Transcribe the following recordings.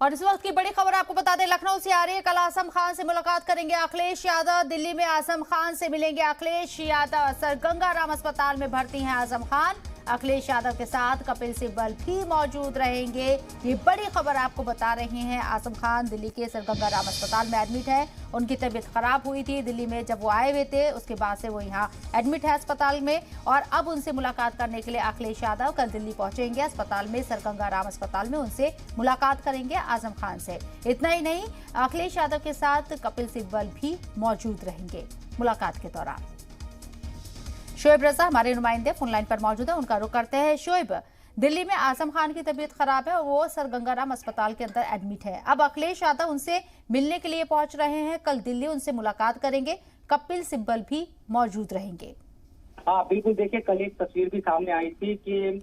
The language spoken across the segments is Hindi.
और इस वक्त की बड़ी खबर आपको बता दें, लखनऊ से आ रही है। कल आजम खान से मुलाकात करेंगे अखिलेश यादव। दिल्ली में आजम खान से मिलेंगे अखिलेश यादव। सर गंगाराम अस्पताल में भर्ती हैं आजम खान। अखिलेश यादव के साथ कपिल सिब्बल भी मौजूद रहेंगे। ये बड़ी खबर आपको बता रहे हैं। आजम खान दिल्ली के सर गंगाराम अस्पताल में एडमिट है। उनकी तबीयत खराब हुई थी दिल्ली में जब वो आए हुए थे, उसके बाद से वो यहाँ एडमिट है अस्पताल में। और अब उनसे मुलाकात करने के लिए अखिलेश यादव कल दिल्ली पहुंचेंगे। अस्पताल में सर गंगाराम अस्पताल में उनसे मुलाकात करेंगे आजम खान से। इतना ही नहीं, अखिलेश यादव के साथ कपिल सिब्बल भी मौजूद रहेंगे मुलाकात के दौरान। शोएब रजा हमारे नुमाइंदे फोन लाइन पर मौजूद है, उनका रुख करते हैं। शोएब, दिल्ली में आजम खान की तबीयत खराब है और वो सर गंगाराम अस्पताल के अंदर एडमिट है। अब अखिलेश यादव उनसे मिलने के लिए पहुंच रहे हैं। कल दिल्ली उनसे मुलाकात करेंगे। कपिल सिब्बल भी मौजूद रहेंगे। हाँ बिल्कुल, देखिए कल एक तस्वीर भी सामने आई थी कि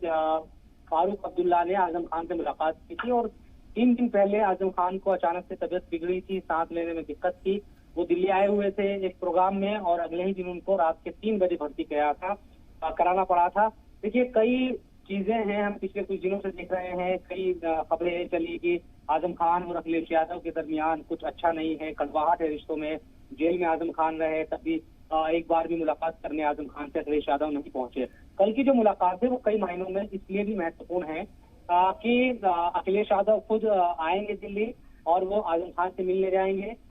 फारूक अब्दुल्ला ने आजम खान से मुलाकात की थी और 3 दिन पहले आजम खान को अचानक से तबीयत बिगड़ी थी, सांस लेने में दिक्कत थी। वो दिल्ली आए हुए थे एक प्रोग्राम में और अगले ही दिन उनको रात के 3 बजे भर्ती कराना पड़ा था। देखिए कई चीजें हैं, हम पिछले कुछ दिनों से देख रहे हैं, कई खबरें चली कि आजम खान और अखिलेश यादव के दरमियान कुछ अच्छा नहीं है, कड़वाहट है रिश्तों में। जेल में आजम खान रहे तब भी एक बार भी मुलाकात करने आजम खान से अखिलेश यादव नहीं पहुंचे। कल की जो मुलाकात है वो कई मायनों में इसलिए भी महत्वपूर्ण है कि अखिलेश यादव खुद आएंगे दिल्ली और वो आजम खान से मिलने जाएंगे।